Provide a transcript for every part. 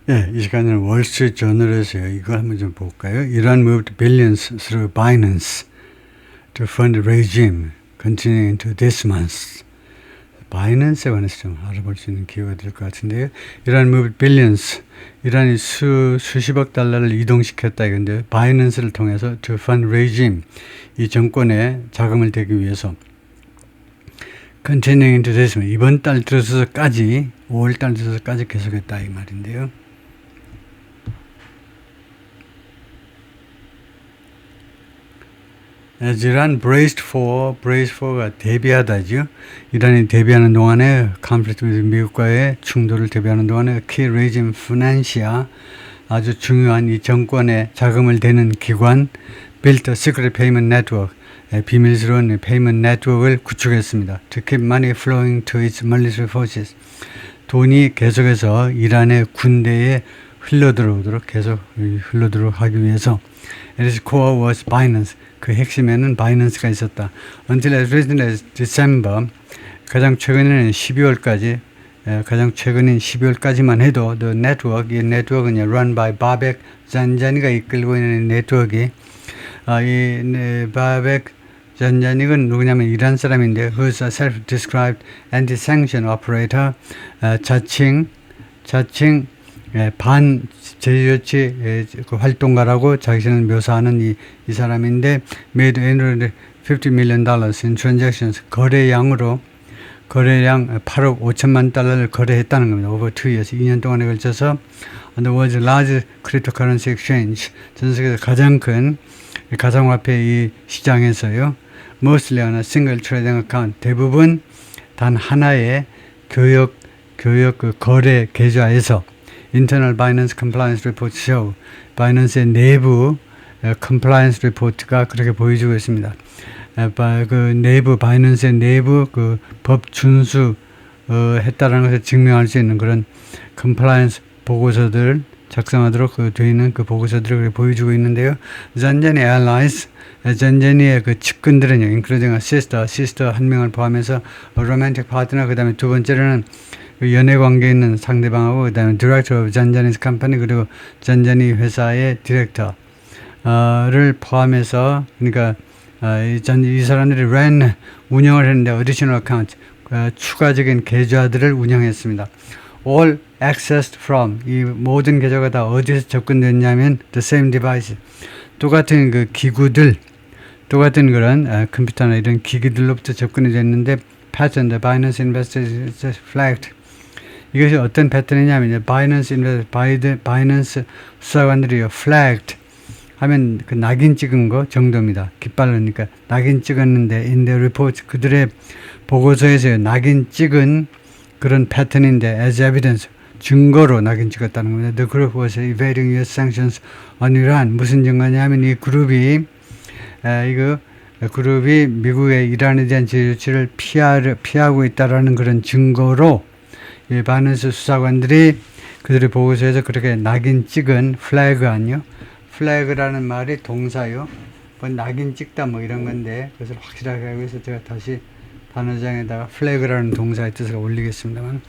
예, 이 시간에는 월스트리트 저널에서요. 이거 한번 좀 볼까요? Iran moved billions through Binance to fund regime continuing into this month. 바이낸스에 관해서 좀 알아볼 수 있는 기회가 될 것 같은데요. Iran moved billions. 이란이 수십억 달러를 이동시켰다 이건데 바이낸스를 통해서 to fund regime. 이 정권에 자금을 대기 위해서 continuing into this month. 이번 달 들어서까지 5월 달 들어서까지 계속했다 이 말인데요. As Iran braced for가 대비하다죠. 이란이 대비하는 동안에 conflict with 미국과의 충돌을 대비하는 동안에 key regime financier 아주 중요한 이 정권에 자금을 대는 기관 built a secret payment network 비밀스러운 payment network을 구축했습니다. To keep money flowing to its military forces 돈이 계속해서 이란의 군대에 흘러들어오도록 계속 흘러들어오도록 하기 위해서 Its core was Binance. 그 핵심에는 바이낸스가 있었다. Until as recent as December, 가장 최근에는 12월까지, 가장 최근인 12월까지만 해도 the network, 이 네트워크는 run by Babek Zanjani가 이끌고 있는 네트워크이 이 Babek Zanjani는 누구냐면 이란 사람인데 who's a self-described anti-sanction operator, 자칭 반제조치 활동가라고 자신을 묘사하는 이 사람인데 made $850 million in transactions 거래량 8억 5천만 달러를 거래했다는 겁니다. over 2 years 2년 동안에 걸쳐서 on the world's largest cryptocurrency exchange 전 세계에서 가장 큰 가상화폐 이 시장에서요. mostly on a single trading account 대부분 단 하나의 교역 그 거래 계좌에서 Internal Binance Compliance Report show 바이낸스의 내부 compliance report가 그렇게 보여주고 있습니다. 그 내부 바이낸스의 내부 그 법 준수 했다라는 것을 증명할 수 있는 그런 compliance 보고서들 작성하도록 되어 있는 그 보고서들을 보여주고 있는데요. 잔자니 allies 잔자니의 그 측근들은요, including a sister 한 명을 포함해서 a romantic partner 그 다음에 두 번째로는 연애 관계에 있는 상대방하고 그다음에 Director of 잔자니's Company 그리고 잔자니 회사의 디렉터를 포함해서 그러니까 이 사람들이 운영을 했는데 additional account 추가적인 계좌들을 운영했습니다. All accessed from 이 모든 계좌가 다 어디서 접근됐냐면 the same device 똑같은 그 기구들 똑같은 그런 컴퓨터나 이런 기기들로부터 접근이 됐는데 pattern the Binance investors flagged 이것이 어떤 패턴이냐면 바이낸스 수사관들이 flagged 하면 그 낙인 찍은 거 정도입니다. 깃발로니까 낙인 찍었는데 in the report 그들의 보고서에서 낙인 찍은 그런 패턴인데 as evidence 증거로 낙인 찍었다는 겁니다. The group was evading US sanctions on Iran 무슨 증거냐면 이 그룹이 미국의 이란에 대한 제조치를 피하고 있다라는 그런 증거로 이 바이낸스 수사관들이 그들의 보고서에서 그렇게 낙인 찍은 플래그 아니요? 플래그라는 말이 동사요. 뭐 낙인 찍다 뭐 이런 건데 그것을 확실하게 하기 위해서 제가 다시 단어장에다가 플래그라는 동사의 뜻을 올리겠습니다만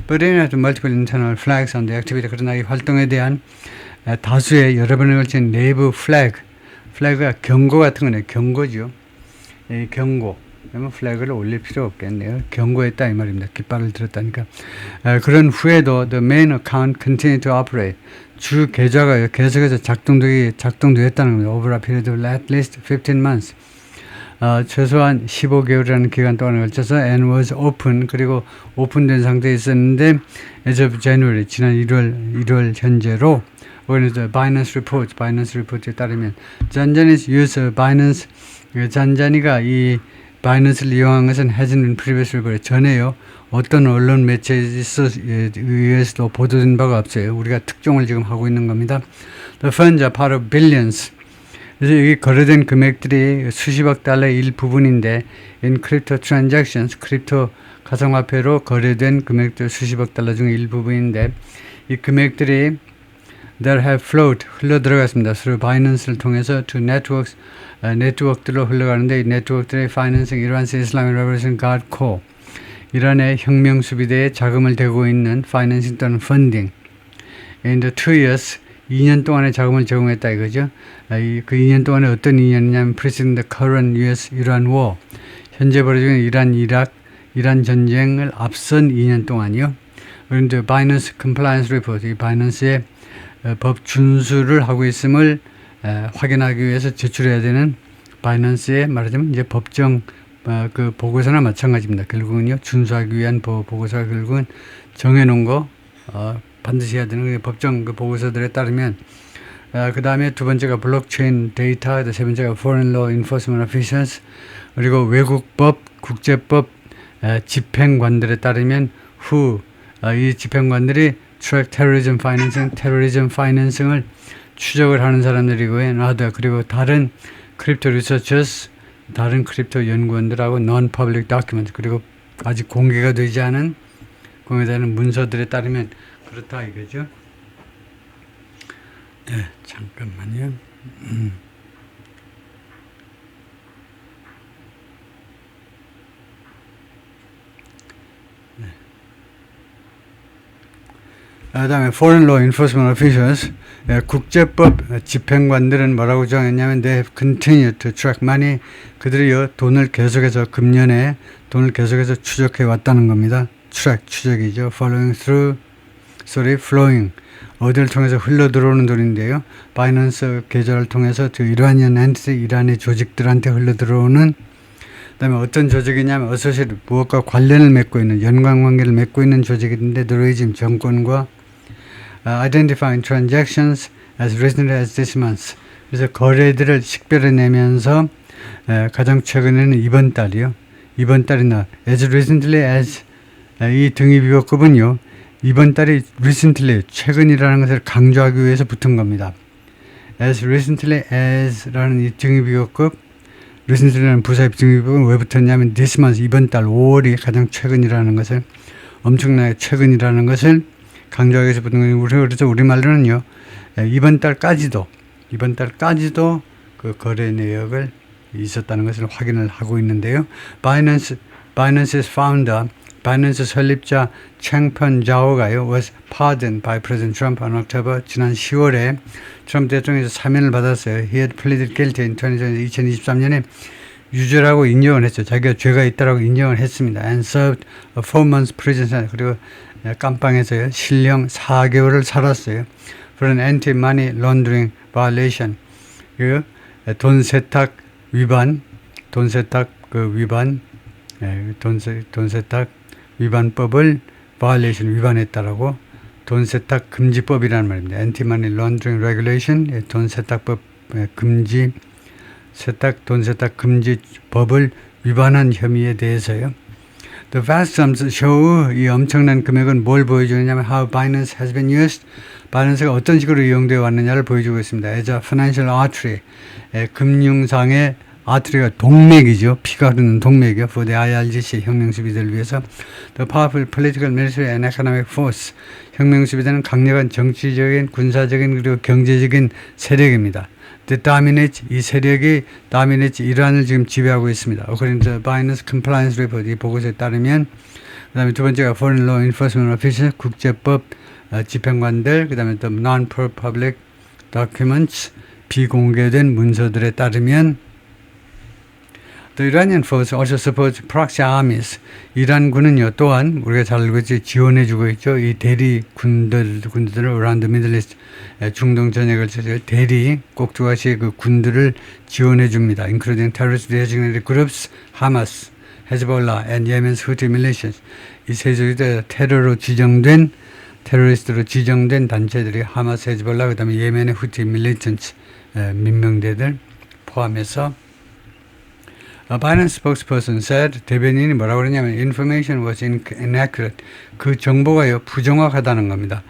But in multiple internal flags on the activity 그러나 이 활동에 대한 다수의 여러 번에 걸친 내부 플래그가 경고 같은 거네요. 경고죠. 경고. 그러면 플래그를 올릴 필요 없겠네요. 경고했다 이 말입니다. 깃발을 들었다니까. 그런 후에도 the main account continued to operate. 주 계좌가 계속해서 작동되었다는 겁니다. Over a period of at least 15 months. 최소한 15개월이라는 기간 동안에 걸쳐서 and was open 그리고 오픈된 상태에 있었는데 as of January 지난 1월 현재로 그래서 바이낸스 리포트에 따르면 잔자니's use of Binance 잔자니가 이 바이낸스를 이용한 것은 hasn't been previously 전에요. 어떤 언론 매체에 의해서도 보도된 바가 없어요. 우리가 특종을 지금 하고 있는 겁니다. The funds are part of billions. 그래서 여기 거래된 금액들이 수십억 달러의 일부분인데 in crypto transactions, 크립토 가상화폐로 거래된 금액들 수십억 달러 중에 일부분인데 이 금액들이 that have flowed 흘러들어갔습니다. through 바이낸스를 통해서 to networks 네트워크들로 흘러가는데 이 네트워크들의 financing Iran's Islamic Revolution Guard Corps 이란의 혁명수비대에 자금을 대고 있는 financing 또는 funding in the 2 years 2년 동안의 자금을 제공했다 이거죠. 그 2년 동안에 어떤 2년이냐면 preceding the current US-Iran war 현재 벌어지고 있는 이란 전쟁을 앞선 2년 동안이요. 그런데 바이낸스 컴플라이언스 리포트 이 바이낸스의 법 준수를 하고 있음을 확인하기 위해서 제출해야 되는 바이낸스의 말하자면 이제 법정 그 보고서나 마찬가지입니다. 결국은요 준수하기 위한 보고서가 결국은 정해놓은 거 반드시 해야 되는 게 법정 그 보고서들에 따르면 그 다음에 두 번째가 블록체인 데이터, 세 번째가 foreign law enforcement officials 그리고 외국법, 국제법 집행관들에 따르면 이 집행관들이 track terrorism financing, terrorism financing을 추적을 하는 사람들이고요. 그리고 다른 크립토 리서처스, 다른 크립토 연구원들하고 non-public documents 그리고 아직 공개가 되지 않은 공개되는 문서들에 따르면 그렇다 이거죠. 네, 잠깐만요. 네. 그다음에 Foreign Law Enforcement Officials 국제법 집행관들은 뭐라고 정했냐면 they have continued to track money 그들이 돈을 계속해서 금년에 돈을 계속해서 추적해 왔다는 겁니다. 추적이죠. flowing 어디를 통해서 흘러 들어오는 돈인데요. 바이낸스 계좌를 통해서 이란이란 엔티티 이란의 조직들한테 흘러 들어오는 그다음에 어떤 조직이냐면 어소시에이트 무엇과 관련을 맺고 있는 연관관계를 맺고 있는 조직인데 노르웨이즘 정권과 identifying transactions as recently as this month 그래서 거래들을 식별해내면서 가장 최근에는 이번 달이나 as recently as 이 등위비호급은요 이번 달이 recently 최근이라는 것을 강조하기 위해서 붙은 겁니다. as recently as라는 이 등위비호급 recently라는 부사의 등위비호급은 왜 붙었냐면 this month 이번 달 5월이 가장 최근이라는 것을 엄청나게 최근이라는 것을 강조하기 위해서 붙은 거예요. 그래서 우리말로는요 이번 달까지도 그 거래 내역을 있었다는 것을 확인을 하고 있는데요. Binance's founder 바이낸스 설립자 챙펀 자오가요 was pardoned by President Trump on October 지난 10월에 트럼프 대통령에서 사면을 받았어요. He had pleaded guilty in 2023년에 유죄라고 인정을 했죠. 자기가 죄가 있다라고 인정을 했습니다. And served a 4-month prison sentence 그리고 깜빵에서요 실형 4개월을 살았어요. For an anti-money laundering violation 그 돈 세탁 위반법을 violation 위반했다라고 돈 세탁 금지법이라는 말입니다. Anti-money laundering regulation 돈 세탁법 금지 돈 세탁 금지법을 위반한 혐의에 대해서요. The vast sums show 이 엄청난 금액은 뭘 보여주느냐면 how Binance has been used. 바이낸스가 어떤 식으로 이용되어 왔느냐를 보여주고 있습니다. As a financial artery 금융상의 아트리가 동맥이죠. 피가 흐르는 동맥이요. For the IRGC 혁명수비대를 위해서 The powerful political, military and economic force 혁명수비대는 강력한 정치적인, 군사적인 그리고 경제적인 세력입니다. The dominates 이 세력이 dominates 이란을 지금 지배하고 있습니다. According to the Binance Compliance Report 이 보고서에 따르면 그 다음에 두 번째가 Foreign Law Enforcement Officials 국제법 집행관들 그 다음에 또 Non-Public Documents 비공개된 문서들에 따르면 The Iranian force also supports proxy armies. 이란군은요 또한 우리가 잘 알고 있지 지원해주고 있죠. 이 대리 군들을 around the Middle East 중동 전역을 대리 꼭두가시 그 군들을 지원해줍니다. Including terrorist designated groups, Hamas, Hezbollah, and Yemen's Houthi militias. 이 세력이 테러리스트로 지정된 단체들이 하마스, 헤즈볼라, 그 다음에 예멘의 후티 밀리턴츠 민병대들 포함해서 Binance spokesperson said 대변인이 뭐라고 그러냐면 information was inaccurate. 그 정보가요 부정확하다는 겁니다.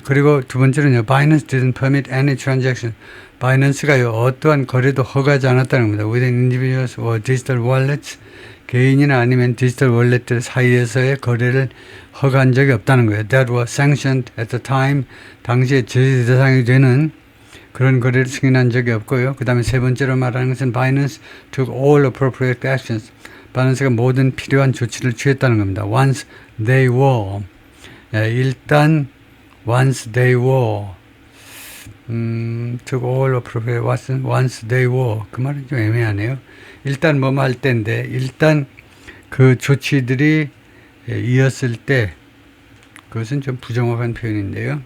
그리고 두 번째는요 Binance didn't permit any transaction. 바이낸스가요 어떠한 거래도 허가하지 않았다는 겁니다. Within individuals or digital wallets 개인이나 아니면 디지털 월렛들 사이에서의 거래를 허가한 적이 없다는 거예요. That was sanctioned at the time. 당시에 제재 대상이 되는 그런 거래를 승인한 적이 없고요. 그 다음에 세 번째로 말하는 것은 Binance took all appropriate actions. 바이낸스가 모든 필요한 조치를 취했다는 겁니다. Once they were. 일단 once they were took all appropriate Watson once they were 그 말은 좀 애매하네요. 일단 뭐뭐 할 때인데 일단 그 조치들이 이었을 때 그것은 좀 부정확한 표현인데요.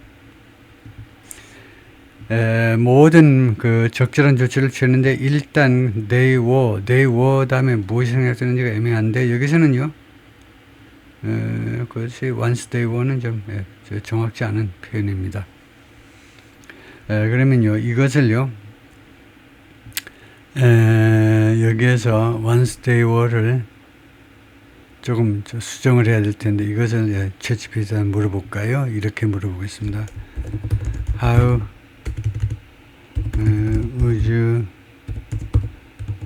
모든 그 적절한 조치를 취했는데 일단 they were 다음에 무엇이 생략되는지가 애매한데 여기서는요. 그것이 once they were는 좀 정확치 않은 표현입니다. 그러면요 이것을요 여기에서 once they were를 조금 수정을 해야 될 텐데 이것을 챗GPT한테 물어볼까요? 이렇게 물어보겠습니다. How would you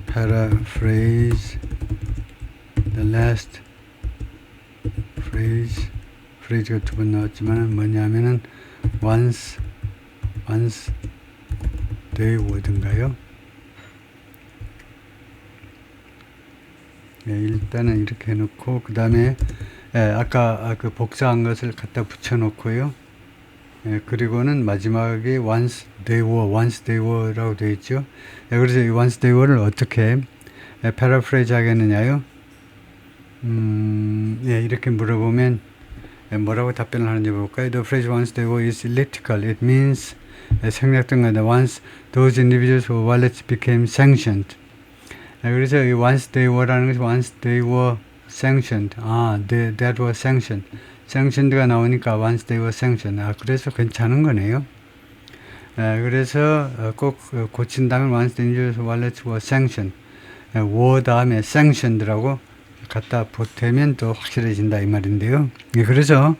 paraphrase the last phrase가 두 번 나왔지만 뭐냐면은 once they were인가요? 일단은 이렇게 해놓고 그 다음에 아까 그 복사한 것을 갖다 붙여놓고요. 그리고는 마지막에 once they were라고 되어 있죠. 그래서 이 once they were를 어떻게 paraphrase 하겠느냐요? 이렇게 물어보면 뭐라고 답변을 하는지 볼까요? The phrase once they were is elliptical. It means 생략된 건데 once those individuals whose wallets became sanctioned. 그래서 이 once they were라는 것이 once they were sanctioned. that was sanctioned. sanctioned가 나오니까 once they were sanctioned. 그래서 괜찮은 거네요. 그래서 꼭 고친다면 once the individuals wallets were sanctioned. were 다음에 sanctioned라고 갖다 보태면 또 확실해진다 이 말인데요. 그래서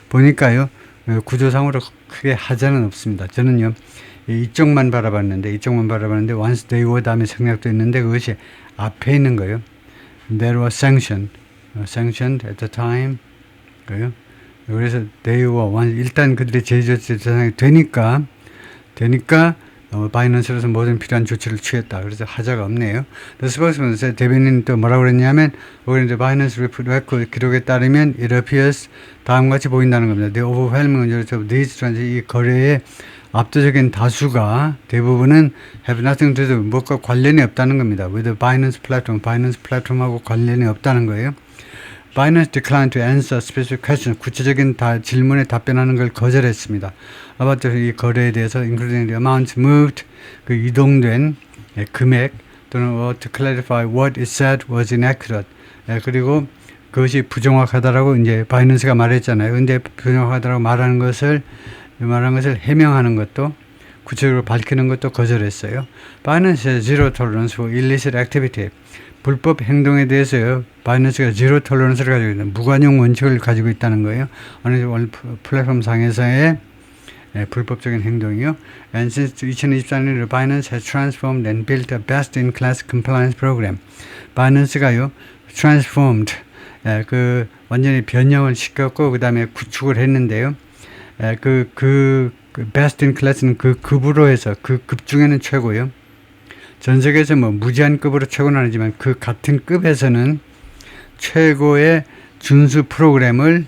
보니까요 구조상으로 크게 하자는 없습니다. 저는요 이쪽만 바라봤는데 once they were 다음에 생략도 있는데 그것이 앞에 있는 거예요. That was sanctioned at the time. 그래서 they were 일단 그들의 제조치 대상이 되니까 바이낸스로서 모든 필요한 조치를 취했다. 그래서 하자가 없네요. The spokesman said, 대변인이 또 뭐라고 그랬냐면, 우리는 바이낸스 리포트 기록에 따르면 it appears 다음과 같이 보인다는 겁니다. The overwhelming majority of these transactions, 이 거래의 압도적인 다수가 대부분은 have nothing to do, 무엇과 관련이 없다는 겁니다. With the Binance platform, 바이낸스 플랫폼하고 관련이 없다는 거예요. Binance declined to answer specific questions. 구체적인 질문에 답변하는 걸 거절했습니다. about 이 거래에 대해서 including the amount moved, 그 이동된 금액 또는 to clarify what it said was inaccurate. 그리고 그것이 부정확하다라고 이제 바이낸스가 말했잖아요. 근데 부정확하다라고 말하는 것을 해명하는 것도 구체적으로 밝히는 것도 거절했어요. Binance has zero tolerance for illicit activity. 불법 행동에 대해서요. 바이낸스가 제로 톨러런스를 가지고 있는 무관용 원칙을 가지고 있다는 거예요. 어느 플랫폼 상에서의 불법적인 행동이요. And since 2024년 Binance has transformed and built a best-in-class compliance program. 바이낸스가요. transformed 그 완전히 변형을 시켰고 그 다음에 구축을 했는데요. 그 best-in-class는 그 급으로 해서 그 급 중에는 최고요. 전 세계에서 뭐 무제한급으로 최고는 아니지만 그 같은 급에서는 최고의 준수 프로그램을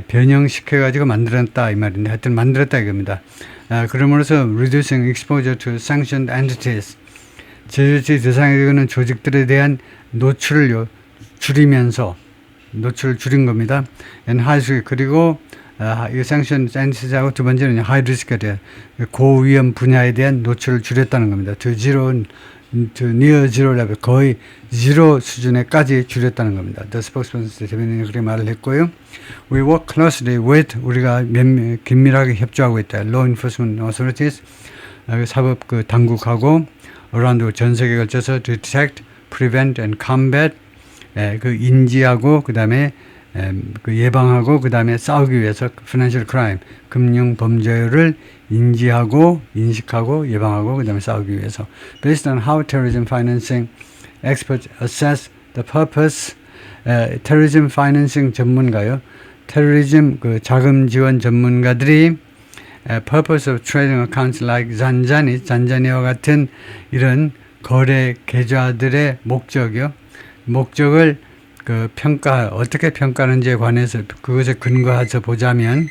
변형시켜가지고 만들었다 이 말인데 하여튼 만들었다 이겁니다. 그러므로서 reducing exposure to sanctioned entities 제조치 대상에 되는 조직들에 대한 노출을 줄인 겁니다. and high risk 그리고 이 sanction entities하고 두 번째는 high risk에 대한 고위험 분야에 대한 노출을 줄였다는 겁니다. to near zero level 거의 제로 수준에까지 줄였다는 겁니다. The spokesperson 대변인이 그렇게 말을 했고요. We work closely with 우리가 긴밀하게 협조하고 있다. Law enforcement authorities 사법 그 당국하고 around 전 세계에 걸쳐서 to detect, prevent and combat 그 인지하고 그 다음에 그 예방하고 그 다음에 싸우기 위해서 financial crime 금융 범죄를 인식하고 예방하고 그 다음에 싸우기 위해서 based on how terrorism financing experts assess the purpose terrorism financing 전문가요 terrorism 그 자금 지원 전문가들이 purpose of trading accounts like 잔자니와 같은 이런 거래 계좌들의 목적을 그 평가 어떻게 평가하는지에 관해서 그것에 근거해서 보자면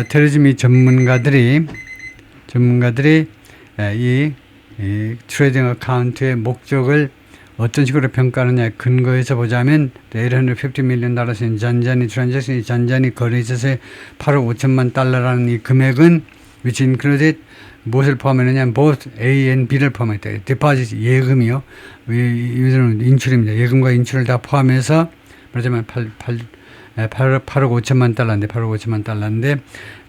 테러리즘이 전문가들이 이 트레이딩 어카운트의 목적을 어떤 식으로 평가하느냐에 근거해서 보자면 $850 million 잔잔히 거래에 있어서 8억 5천만 달러라는 이 금액은 which included 무엇을 포함하느냐 both A and B를 포함했다. 디포짓 예금이요. 이들은 인출입니다. 예금과 인출을 다 포함해서 말하자면 8억 5천만 달러인데 8억 5천만 달러인데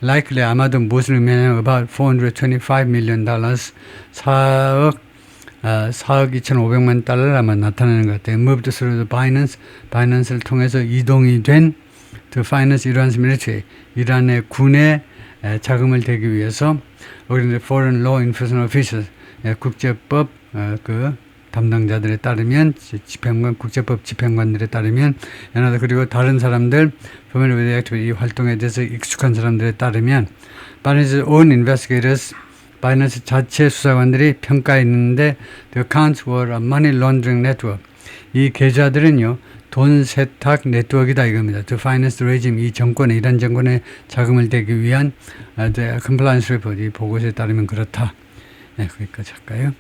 likely 아마도 무엇을 의미하냐면 about $425 million 4억 2,500만 달러를 아마 나타내는 것 같아요. moved through the 바이낸스를 통해서 이동이 된 to finance Iran's military 이란의 군의 자금을 대기 위해서 그런데 foreign law enforcement officials 국제법 그 담당자들에 따르면 국제법 집행관들에 따르면 그리고 다른 사람들 familiar with the activity 이 활동에 대해서 익숙한 사람들에 따르면 Binance's own investigators 바이낸스 자체 수사관들이 평가했는데 the accounts were a money laundering network 이 계좌들은요 돈 세탁 네트워크이다 이겁니다. To finance the regime 이 정권의 이란 정권의 자금을 대기 위한 the compliance report 이 보고서에 따르면 그렇다. 네, 거기까지 할까요?